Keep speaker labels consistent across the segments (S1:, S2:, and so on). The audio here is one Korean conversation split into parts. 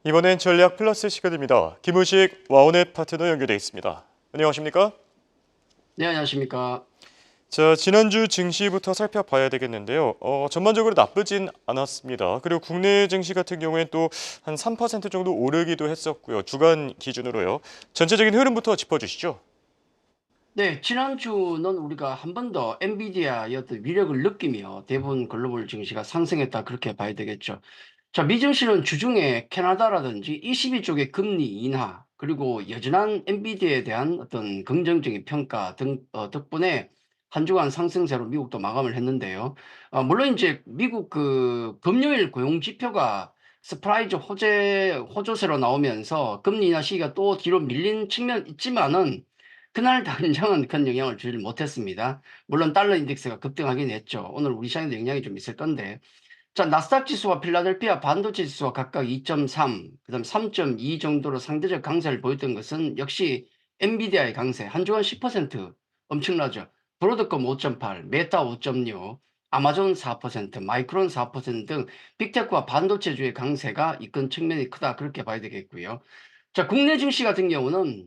S1: 이번엔 전략 플러스 시간입니다. 김우식 와우넷 파트너 연결돼 있습니다. 안녕하십니까?
S2: 네, 안녕하십니까.
S1: 자, 지난주 증시부터 살펴봐야 되겠는데요. 전반적으로 나쁘진 않았습니다. 그리고 국내 증시 같은 경우엔 또 한 3% 정도 오르기도 했었고요. 주간 기준으로요. 전체적인 흐름부터 짚어주시죠.
S2: 네, 지난주는 우리가 한 번 더 엔비디아의 어떤 위력을 느끼며 대부분 글로벌 증시가 상승했다 그렇게 봐야 되겠죠. 자, 미증시는 주중에 캐나다라든지 ECB 쪽의 금리 인하 그리고 여전한 엔비디아에 대한 어떤 긍정적인 평가 등 덕분에 한 주간 상승세로 미국도 마감을 했는데요. 물론 이제 미국 그 금요일 고용 지표가 서프라이즈 호조세로 나오면서 금리 인하 시기가 또 뒤로 밀린 측면 있지만은 그날 당장은 큰 영향을 주지 못했습니다. 물론 달러 인덱스가 급등하긴 했죠. 오늘 우리 시장에도 영향이 좀 있을 건데. 자, 나스닥 지수와 필라델피아 반도체 지수가 각각 2.3, 그다음 3.2 정도로 상대적 강세를 보였던 것은 역시 엔비디아의 강세, 한 주간 10% 엄청나죠. 브로드컴 5.8, 메타 5.6, 아마존 4%, 마이크론 4%등 빅테크와 반도체주의 강세가 이끈 측면이 크다 그렇게 봐야 되겠고요. 자, 국내 증시 같은 경우는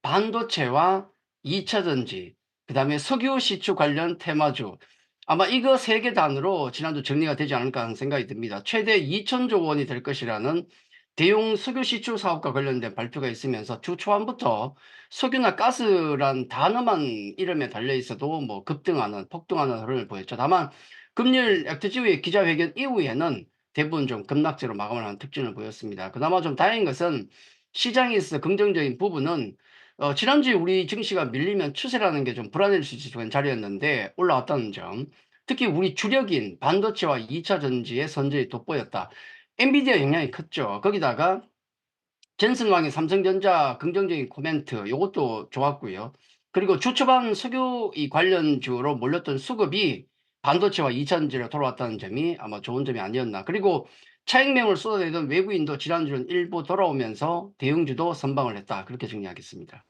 S2: 반도체와 2차 전지, 그다음에 석유 시추 관련 테마주. 아마 이거 세 개 단으로 지난주 정리가 되지 않을까 하는 생각이 듭니다. 최대 2천조 원이 될 것이라는 대용 석유 시추 사업과 관련된 발표가 있으면서 주 초반부터 석유나 가스란 단어만 이름에 달려 있어도 뭐 급등하는, 폭등하는 흐름을 보였죠. 다만 금요일 액트지우의 기자회견 이후에는 대부분 좀 급락세로 마감을 하는 특징을 보였습니다. 그나마 좀 다행인 것은 시장에서 긍정적인 부분은 지난주에 우리 증시가 밀리면 추세라는 게 좀 불안해질 수 있는 자리였는데 올라왔다는 점. 특히 우리 주력인 반도체와 2차 전지의 선전이 돋보였다. 엔비디아 영향이 컸죠. 거기다가 젠슨왕의 삼성전자 긍정적인 코멘트 요것도 좋았고요. 그리고 주 초반 석유 이 관련주로 몰렸던 수급이 반도체와 2차 전지로 돌아왔다는 점이 아마 좋은 점이 아니었나. 그리고 차익매물 쏟아내던 외국인도 지난주는 일부 돌아오면서 대형주도 선방을 했다. 그렇게 정리하겠습니다.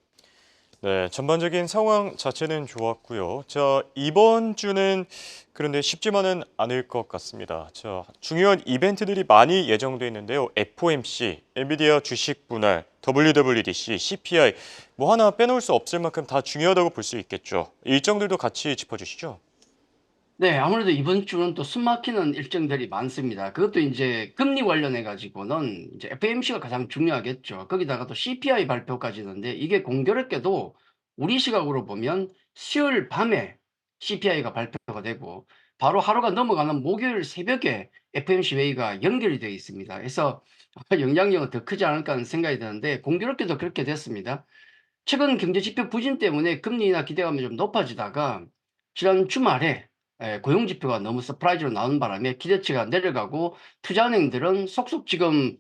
S1: 네, 전반적인 상황 자체는 좋았고요. 자, 이번 주는 그런데 쉽지만은 않을 것 같습니다. 자, 중요한 이벤트들이 많이 예정돼 있는데요. FOMC, 엔비디아 주식 분할, WWDC, CPI 뭐 하나 빼놓을 수 없을 만큼 다 중요하다고 볼 수 있겠죠. 일정들도 같이 짚어주시죠.
S2: 네. 아무래도 이번 주는 또 숨막히는 일정들이 많습니다. 그것도 인제 금리 관련해 가지고는 이제 FOMC가 가장 중요하겠죠. 거기다가 또 CPI 발표까지 있는데 이게 공교롭게도 우리 시각으로 보면 수요일 밤에 CPI가 발표가 되고 바로 하루가 넘어가는 목요일 새벽에 FOMC 회의가 연결이 되어 있습니다. 그래서 영향력은 더 크지 않을까 하는 생각이 드는데 공교롭게도 그렇게 됐습니다. 최근 경제 지표 부진 때문에 금리 인하 기대감이 좀 높아지다가 지난 주말에 고용 지표가 너무 서프라이즈로 나오는 바람에 기대치가 내려가고 투자은행들은 속속 지금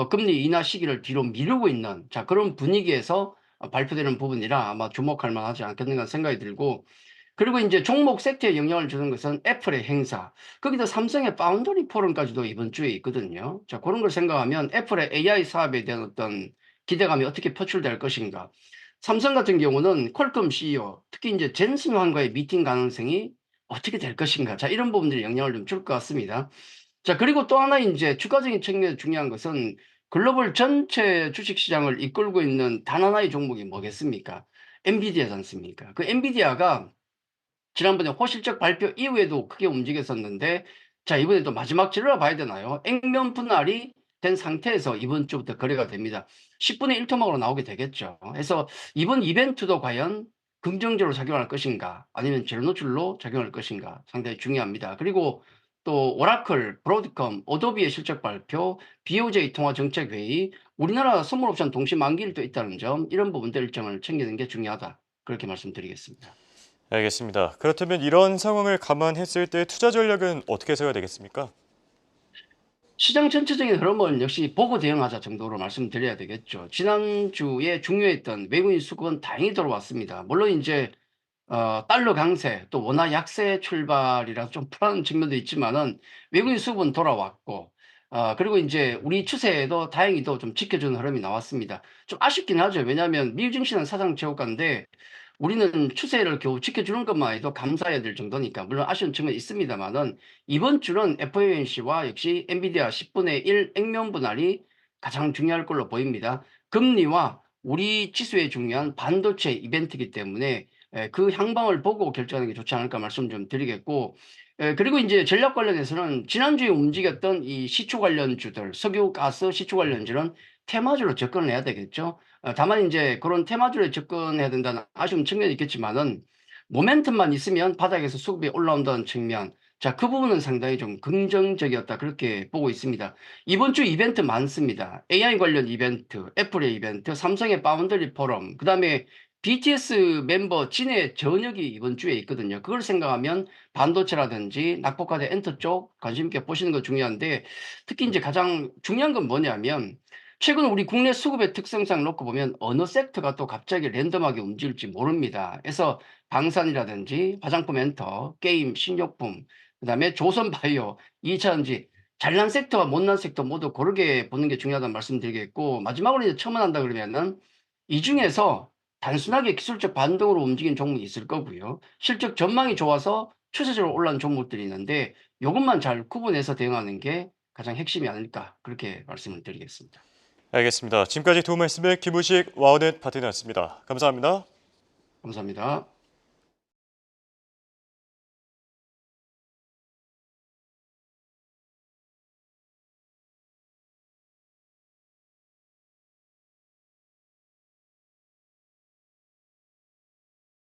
S2: 금리 인하 시기를 뒤로 미루고 있는 자 그런 분위기에서 발표되는 부분이라 아마 주목할 만하지 않겠는가 생각이 들고 그리고 이제 종목 섹터에 영향을 주는 것은 애플의 행사 거기다 삼성의 파운드리 포럼까지도 이번 주에 있거든요. 자 그런 걸 생각하면 애플의 AI 사업에 대한 어떤 기대감이 어떻게 표출될 것인가. 삼성 같은 경우는 퀄컴 CEO 특히 이제 젠슨 황과의 미팅 가능성이 어떻게 될 것인가. 자 이런 부분들이 영향을 좀 줄 것 같습니다. 자 그리고 또 하나 인제 주가적인 측면에서 중요한 것은 글로벌 전체 주식 시장을 이끌고 있는 단 하나의 종목이 뭐겠습니까? 엔비디아지 않습니까? 그 엔비디아가 지난번에 호실적 발표 이후에도 크게 움직였었는데 자 이번에 또 마지막 질러 봐야 되나요? 액면 분할이 된 상태에서 이번 주부터 거래가 됩니다. 10분의 1 토막으로 나오게 되겠죠. 그래서 이번 이벤트도 과연 긍정적으로 작용할 것인가 아니면 제로 노출로 작용할 것인가 상당히 중요합니다. 그리고 또 오라클, 브로드컴, 어도비의 실적 발표, BOJ 통화정책회의, 우리나라 선물옵션 동시 만기일도 있다는 점 이런 부분들 일정을 챙기는 게 중요하다. 그렇게 말씀드리겠습니다.
S1: 알겠습니다. 그렇다면 이런 상황을 감안했을 때 투자 전략은 어떻게 세워야 되겠습니까?
S2: 시장 전체적인 흐름은 역시 보고 대응하자 정도로 말씀드려야 되겠죠. 지난주에 중요했던 외국인 수급은 다행히 들어왔습니다. 물론 이제 달러 강세 또 원화 약세 출발이라 좀 불안한 측면도 있지만은 외국인 수급은 돌아왔고 그리고 이제 우리 추세에도 다행히도 좀 지켜주는 흐름이 나왔습니다. 좀 아쉽긴 하죠. 왜냐하면 미국 증시는 사상 최고가인데 우리는 추세를 겨우 지켜주는 것만 해도 감사해야 될 정도니까 물론 아쉬운 측면이 있습니다만은 이번 주는 FOMC와 역시 엔비디아 10분의 1 액면 분할이 가장 중요할 걸로 보입니다. 금리와 우리 지수에 중요한 반도체 이벤트이기 때문에 그 향방을 보고 결정하는 게 좋지 않을까 말씀 좀 드리겠고, 그리고 이제 전략 관련해서는 지난주에 움직였던 이 시초 관련주들, 석유, 가스, 시초 관련주는 테마주로 접근을 해야 되겠죠. 다만 이제 그런 테마주로 접근해야 된다는 아쉬운 측면이 있겠지만은 모멘텀만 있으면 바닥에서 수급이 올라온다는 측면, 자, 그 부분은 상당히 좀 긍정적이었다 그렇게 보고 있습니다. 이번 주 이벤트 많습니다. AI 관련 이벤트, 애플의 이벤트, 삼성의 파운드리 포럼, 그다음에 BTS 멤버 진의 저녁이 이번 주에 있거든요. 그걸 생각하면 반도체라든지 낙폭과대 엔터 쪽 관심 있게 보시는 거 중요한데, 특히 이제 가장 중요한 건 뭐냐면 최근 우리 국내 수급의 특성상 놓고 보면 어느 섹터가 또 갑자기 랜덤하게 움직일지 모릅니다. 그래서 방산이라든지 화장품 엔터, 게임, 식료품, 그다음에 조선바이오, 2차전지, 잘난 섹터와 못난 섹터 모두 고르게 보는 게 중요하다는 말씀드리겠고, 마지막으로 이제 첨언한다 그러면은 이 중에서 단순하게 기술적 반등으로 움직인 종목이 있을 거고요. 실적 전망이 좋아서 추세적으로 올라온 종목들이 있는데 요것만 잘 구분해서 대응하는 게 가장 핵심이 아닐까 그렇게 말씀을 드리겠습니다.
S1: 알겠습니다. 지금까지 도움 말씀을 김우식 와우넷 파트너였습니다. 감사합니다.
S2: 감사합니다.